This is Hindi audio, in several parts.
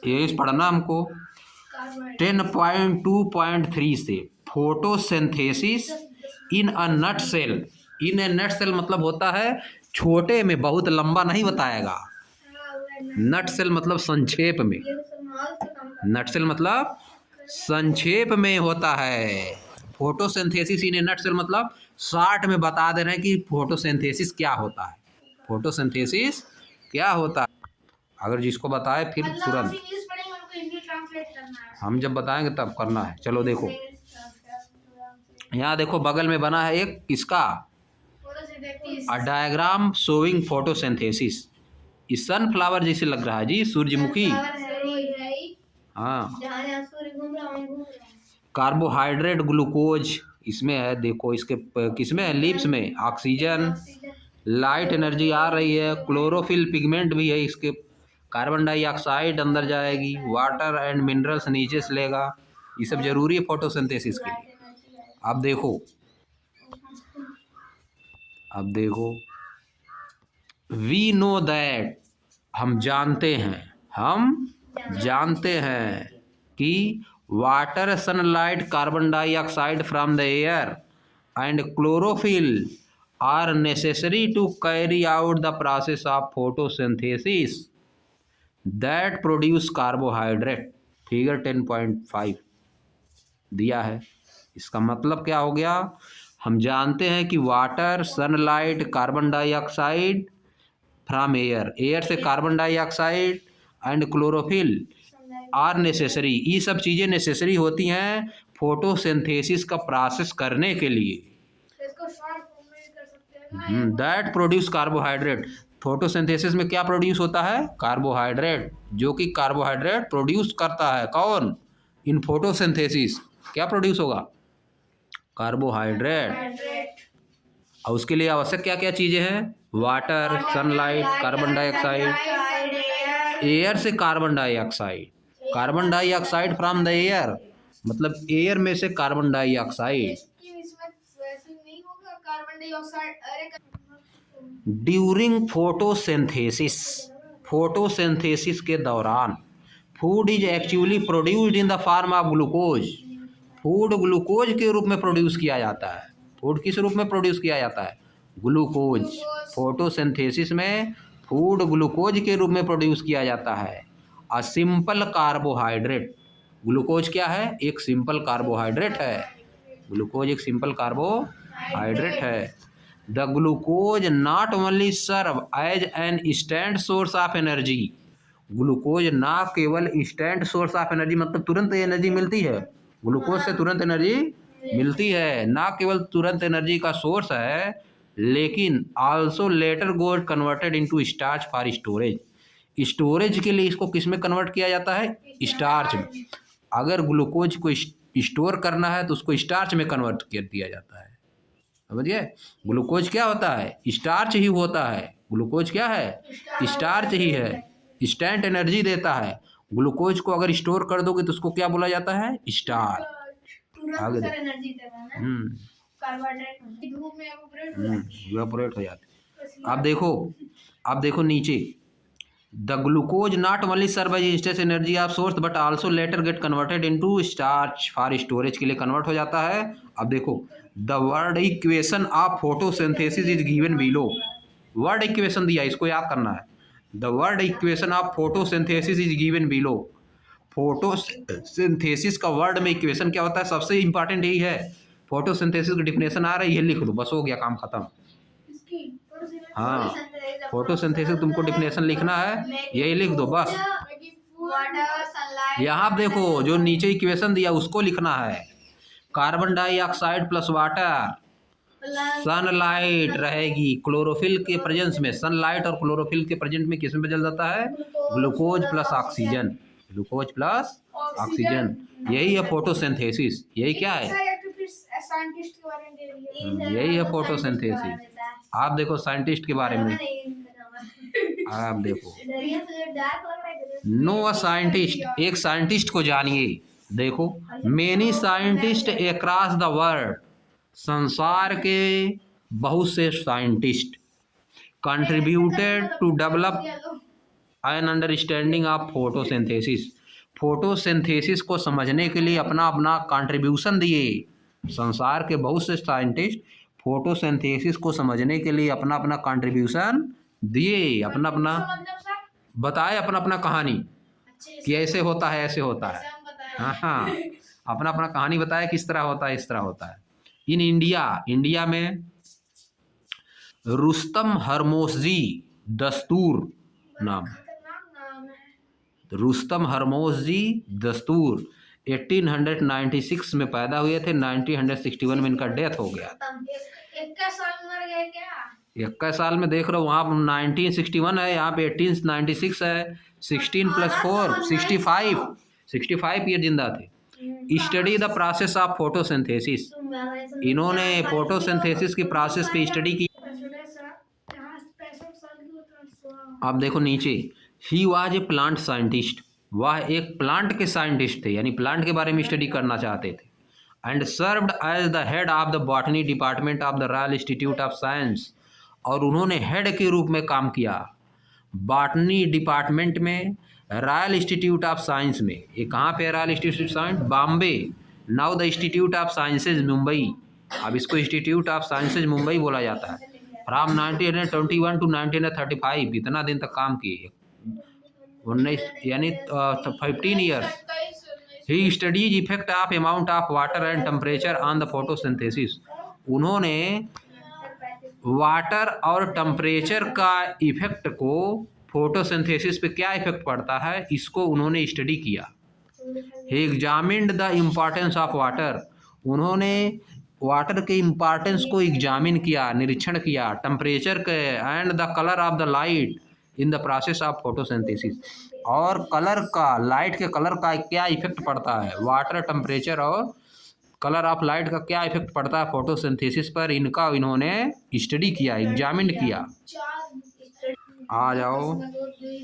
ये पढ़ना हमको 10.2.3 से photosynthesis in a nutshell. In a nutshell मतलब होता है छोटे में, बहुत लंबा नहीं बताएगा। नट सेल मतलब संक्षेप में, नट सेल मतलब संक्षेप में होता है। Photosynthesis in a nutshell मतलब शॉर्ट में बता दे रहे हैं कि फोटोसिंथेसिस क्या होता है, फोटोसिंथेसिस क्या होता है। अगर जिसको बताए फिर तुरंत, हम जब बताएंगे तब करना है। चलो देखो, यहाँ देखो बगल में बना है एक किसका, अ डायग्राम शोइंग फोटोसिंथेसिस। इस सनफ्लावर जैसे लग रहा है जी, सूरजमुखी। हाँ, कार्बोहाइड्रेट ग्लूकोज इसमें है। देखो इसके किसमें है, लीव्स में ऑक्सीजन, लाइट एनर्जी आ रही है, क्लोरोफिल पिगमेंट भी है इसके, कार्बन डाइऑक्साइड अंदर जाएगी, वाटर एंड मिनरल्स नीचे से लेगा। ये सब जरूरी है फोटोसिंथेसिस के लिए। अब देखो, अब देखो, वी नो दैट, हम जानते हैं, हम जानते हैं कि water, sunlight, carbon dioxide from the air and chlorophyll are necessary to carry out the process of photosynthesis that produce carbohydrate. Figure 10.5 दिया है। इसका मतलब क्या हो गया, हम जानते हैं कि water, sunlight, carbon dioxide from air, air से carbon dioxide and chlorophyll are necessary, ये सब चीज़ें नेसेसरी होती हैं फोटोसिंथेसिस का प्रोसेस करने के लिए। दैट प्रोड्यूस कार्बोहाइड्रेट, फोटोसिंथेसिस में क्या प्रोड्यूस होता है, कार्बोहाइड्रेट, जो कि कार्बोहाइड्रेट प्रोड्यूस करता है कौन, इन फोटोसिंथेसिस क्या प्रोड्यूस होगा, कार्बोहाइड्रेट। और उसके लिए आवश्यक क्या क्या चीज़ें हैं, water, sunlight, carbon dioxide, air से carbon dioxide, carbon dioxide from the air मतलब एयर में से carbon dioxide. During photosynthesis, photosynthesis के दौरान food is actually produced in the form of glucose, food glucose के रूप में प्रोड्यूस किया जाता है। फूड किस रूप में प्रोड्यूस किया जाता है, ग्लूकोज। फोटोसिंथेसिस में फूड ग्लूकोज के रूप में प्रोड्यूस किया जाता है। अ सिंपल कार्बोहाइड्रेट, ग्लूकोज क्या है, एक सिंपल कार्बोहाइड्रेट है। ग्लूकोज एक सिंपल कार्बोहाइड्रेट है। The glucose not only serve as an instant source of energy, glucose ना केवल इंस्टेंट सोर्स ऑफ एनर्जी मतलब तुरंत एनर्जी मिलती है, ग्लूकोज से तुरंत एनर्जी मिलती है, ना केवल तुरंत एनर्जी का सोर्स है, लेकिन also later got converted into starch for storage, storage के लिए इसको किस में कन्वर्ट किया जाता है, स्टार्च में। अगर ग्लूकोज को स्टोर करना है तो उसको स्टार्च में कन्वर्ट कर दिया जाता है, समझिए। ग्लूकोज क्या होता है, स्टार्च ही होता है। ग्लूकोज क्या है, स्टार्च ही है, इंस्टेंट एनर्जी देता है। ग्लूकोज को अगर स्टोर कर दोगे तो उसको क्या बोला जाता है, स्टार्च। आगे इवेपोरेट हो जाते। अब देखो, अब देखो नीचे, the glucose not only serve as instant energy of source but also later get converted into starch for storage के लिए कन्वर्ट हो जाता है। अब देखो, the word equation of photosynthesis is given below, word equation दिया, इसको याद करना है। The word equation of photosynthesis is given below, photosynthesis का वर्ड में इक्वेशन क्या होता है, सबसे इंपॉर्टेंट यही है। फोटोसिंथेसिस की डिफिनेशन आ रही है, लिख दो, बस हो गया काम खत्म। हाँ, फोटोसिंथेसिस तुमको डिफिनेशन लिखना है, यही लिख दो बस। यहाँ देखो जो नीचे इक्वेशन दिया उसको लिखना है, carbon dioxide plus water, sunlight रहेगी क्लोरोफिल के प्रेजेंस में, सनलाइट और क्लोरोफिल के प्रेजेंट में किस में बदल जाता है, glucose plus oxygen, glucose plus oxygen, यही है फोटोसिंथेसिस। यही क्या है, यही है फोटोसिंथेसिस। आप देखो साइंटिस्ट के बारे में, आप देखो, नो अ साइंटिस्ट, एक साइंटिस्ट को जानिए। देखो, many scientists across the world, संसार के बहुत से scientist contributed to develop an understanding of photosynthesis. Photosynthesis को समझने के लिए अपना अपना कंट्रीब्यूशन दिए। संसार के बहुत से साइंटिस्ट फोटोसिंथेसिस को समझने के लिए अपना अपना कंट्रीब्यूशन दिए, अपना अपना बताए, अपना अपना कहानी कि ऐसे होता है, ऐसे होता है। हाँ हाँ, अपना अपना कहानी बताया किस तरह होता है, इस तरह होता है। इन इंडिया में रुस्तम हरमोसजी दस्तूर नाम, रुस्तम हरमोसजी दस्तूर 1896 में पैदा हुए थे। 1961 में इनका डेथ हो गया। 21 साल में देख रहे हो, वहाँ 1961 है, यहाँ पे 1896 है। 16 + 4 65 ईयर जिंदा थे। Study the process of photosynthesis, इन्होंने फोटोसिंथेसिस की प्रोसेस पे स्टडी की। अब देखो नीचे, he was a plant scientist, वह एक प्लांट के साइंटिस्ट थे, यानी प्लांट के बारे में स्टडी करना चाहते थे। And served as the head of the botany department of the Royal Institute of Science, और उन्होंने हेड के रूप में काम किया बॉटनी डिपार्टमेंट में, रॉयल इंस्टीट्यूट ऑफ साइंस में। ये कहाँ पे है Royal Institute of Science? Bombay. Now the Institute of Sciences Mumbai, अब इसको इंस्टीट्यूट ऑफ साइंसेज मुंबई बोला जाता है। फ्रॉम 1921 to 1935, इतना दिन तक काम किए, 19 यानी 15 years. He studies effect of amount of water and temperature on the photosynthesis, उन्होंने वाटर और टेम्परेचर का इफेक्ट को, फोटोसिंथेसिस पे क्या इफेक्ट पड़ता है, इसको उन्होंने स्टडी किया। He examined the importance of water, उन्होंने वाटर के इम्पॉर्टेंस को एग्जामिन किया, निरीक्षण किया। टेम्परेचर के and the colour of the light in the process of photosynthesis, और कलर का, लाइट के कलर का क्या इफेक्ट पड़ता है, वाटर, टेम्परेचर और कलर ऑफ लाइट का क्या इफेक्ट पड़ता है फोटोसिंथेसिस पर, इनका इन्होंने स्टडी किया, एग्जामिन किया। आ जाओ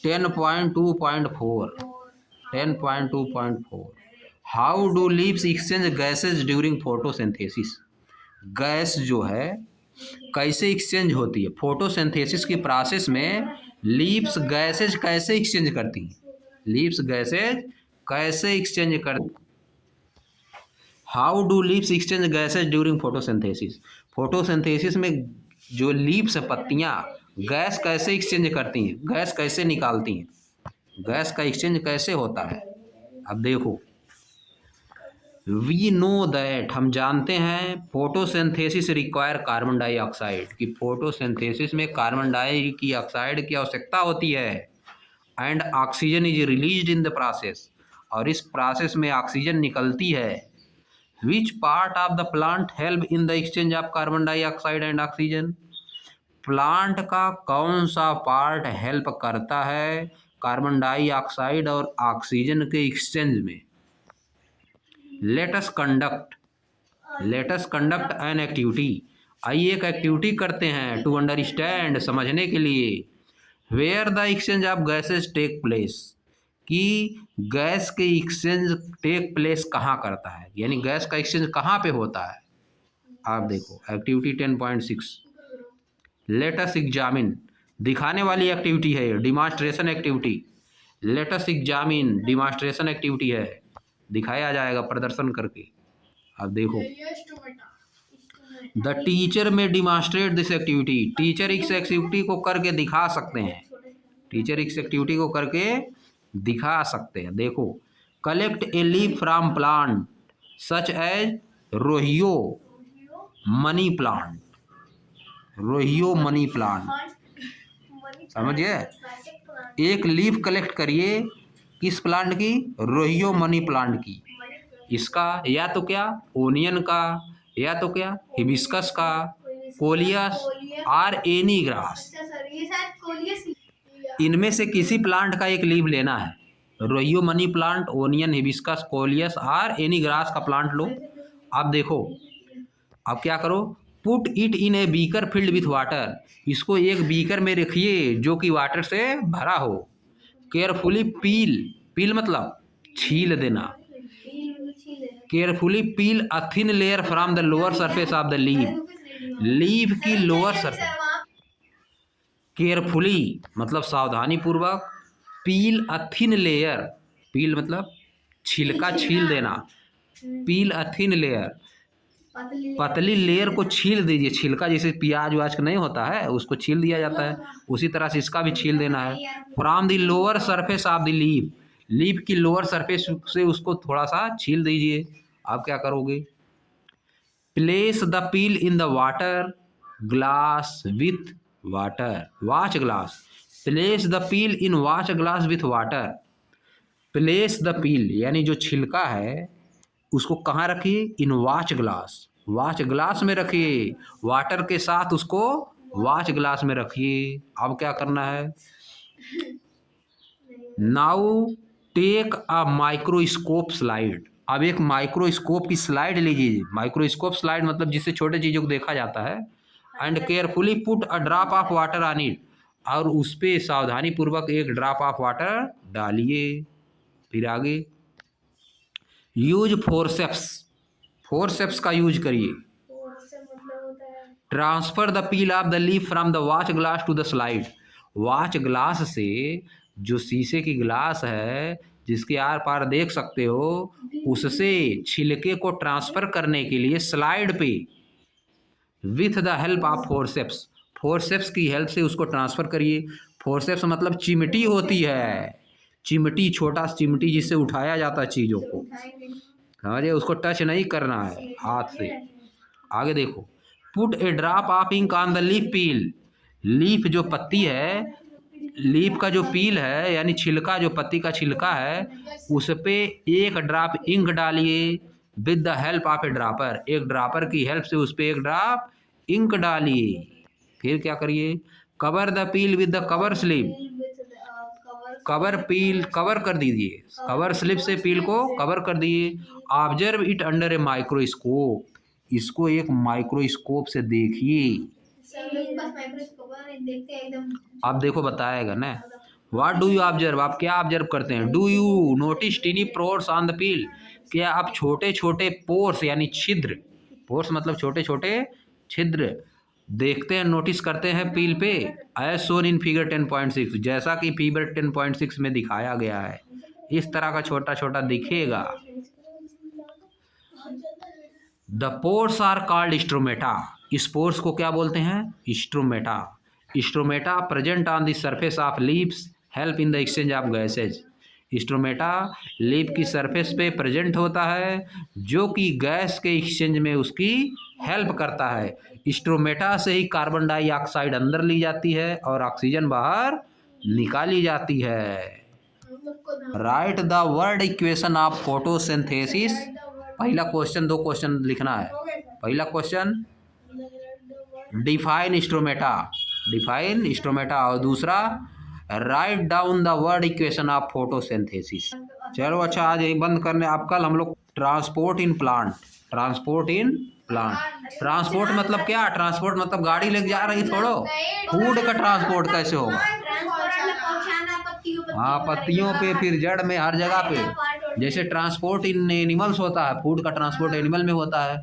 10.2.4 how do leaves exchange gases during photosynthesis. Gas जो है कैसे एक्सचेंज होती है फोटोसिंथेसिस की प्रोसेस में, लीव्स गैसेज कैसे एक्सचेंज करती हैं, लीव्स गैसेज कैसे एक्सचेंज करती, how do leaves exchange gases during photosynthesis. Photosynthesis में जो लीव्स पत्तियाँ गैस कैसे एक्सचेंज करती हैं, गैस कैसे निकालती हैं, गैस का एक्सचेंज कैसे होता है। अब देखो, वी नो दैट, हम जानते हैं, फोटोसिंथेसिस रिक्वायर कार्बन डाइऑक्साइड, कि फोटोसिंथेसिस में कार्बन डाइऑक्साइड की आवश्यकता होती है। And oxygen is released in the process, और इस प्रोसेस में ऑक्सीजन निकलती है। Which part of the plant help in the exchange of carbon dioxide and oxygen, plant का कौन सा पार्ट हेल्प करता है कार्बन डाइऑक्साइड और ऑक्सीजन के एक्सचेंज में। Let us conduct an activity, आइए एक एक्टिविटी करते हैं, टू अंडरस्टैंड, समझने के लिए, where the exchange of gases take place, कि गैस के एक्सचेंज टेक प्लेस कहाँ करता है, यानी गैस का एक्सचेंज कहाँ पे होता है। आप देखो एक्टिविटी 10.6, लेट अस एग्जामिन, दिखाने वाली एक्टिविटी है, demonstration activity. Let us examine, demonstration activity है, दिखाया जाएगा प्रदर्शन करके। अब देखो, द टीचर में डिमॉन्स्ट्रेट दिस एक्टिविटी, टीचर इस एक्टिविटी को करके दिखा सकते हैं, टीचर इस एक्टिविटी को करके दिखा सकते हैं। देखो, collect a leaf from plant such as Rhoeo money plant, Rhoeo money plant, समझिए, एक लीफ कलेक्ट करिए, किस प्लांट की, रोहियो मनी प्लांट की। इसका या तो क्या ओनियन का, या तो क्या हिबिस्कस का, कोलियस और एनी ग्रास, इनमें से किसी प्लांट का एक लीफ लेना है। Rhoeo money plant, onion, hibiscus, coleus और एनी ग्रास का प्लांट लो। अब देखो, अब क्या करो, put it in a beaker filled with water, इसको एक बीकर में रखिए जो कि वाटर से भरा हो। केयरफुली पील मतलब छील देना, carefully peel a thin layer from the lower surface of the leaf की लोअर सरफेस, केयरफुली मतलब सावधानी पूर्वक, पील अ थिन लेयर, पील मतलब छिलका छील देना, पील अ थिन लेयर, पतली लेयर को छील दीजिए। छिलका जैसे प्याज व्याज का नहीं होता है उसको छील दिया जाता है, उसी तरह से इसका भी छील देना है। From the lower surface of the leaf, leaf की लोअर सरफेस से उसको थोड़ा सा छील दीजिए। आप क्या करोगे? Place the peel in the water glass with water, watch glass, place the peel in watch glass with water. Place the peel यानी जो छिलका है उसको कहाँ रखिए? In watch glass, watch glass में रखिए, वाटर के साथ उसको वॉच ग्लास में रखिए। अब क्या करना है? Now take a microscope slide, अब एक माइक्रोस्कोप की स्लाइड लीजिए। माइक्रोस्कोप स्लाइड मतलब जिससे छोटे चीज़ों को देखा जाता है। And carefully put a drop of water on it, और उस पर सावधानी पूर्वक एक ड्रॉप ऑफ वाटर डालिए। फिर आगे यूज फोरसेप्स, फोरसेप्स का यूज करिए। Transfer the peel of the leaf from the watch glass to the slide, watch glass से जो शीशे की ग्लास है जिसके आर पार देख सकते हो, उससे छिलके को ट्रांसफर करने के लिए स्लाइड पे with the help of forceps, forceps की हेल्प से उसको ट्रांसफर करिए। फोरसेप्स मतलब चिमटी होती है, चिमटी, छोटा चिमटी जिससे उठाया जाता है चीज़ों को, समझे? उसको टच नहीं करना है हाथ से। आगे देखो, put a drop of ink on the leaf peel, leaf जो पत्ती है, लीफ का जो पील है यानी छिलका, जो पत्ती का छिलका है, उस पे एक ड्रॉप इंक डालिए with the help of A dropper, एक ड्रॉपर की हेल्प से उस पे एक ड्रॉप इंक डालिए। फिर क्या करिए? Cover the peel with the cover slip, cover peel cover कर दीजिए, कवर स्लिप से पील को कवर कर दिए। Observe it under a microscope, इसको एक माइक्रोस्कोप से देखिए। अब देखो बताएगा ना, व्हाट डू यू ऑब्जर्व, आप क्या ऑब्जर्व करते हैं? Do you notice टिनी pores on the peel, क्या आप छोटे छोटे पोर्स यानी छिद्र, पोर्स मतलब छोटे छोटे छिद्र देखते हैं, नोटिस करते हैं पील पे? एज शोन इन फिगर 10.6, जैसा कि फिगर 10.6 में दिखाया गया है, इस तरह का छोटा छोटा दिखेगा। The pores are called stomata, spores को क्या बोलते हैं? Stomata. Stomata present on the surface of leaves help in the exchange of gases, stomata leaf की सरफेस पे प्रेजेंट होता है जो कि गैस के एक्सचेंज में उसकी हेल्प करता है। स्ट्रोमेटा से ही कार्बन डाइऑक्साइड अंदर ली जाती है और ऑक्सीजन बाहर निकाली जाती है। Right the word equation of photosynthesis, पहला क्वेश्चन, दो क्वेश्चन लिखना है। पहला question define stromata, define stromata, और दूसरा write down the word equation of photosynthesis. चलो अच्छा, आज यही बंद करने। आप कल हम लोग transport in plant, transport in plant, transport मतलब क्या? ट्रांसपोर्ट मतलब गाड़ी लेके जा रही थोड़ो, फूड का ट्रांसपोर्ट कैसे होगा? हाँ, पत्तियों पे, फिर जड़ में, हर जगह पे। जैसे ट्रांसपोर्ट इन एनिमल्स होता है, फूड का ट्रांसपोर्ट एनिमल में होता है।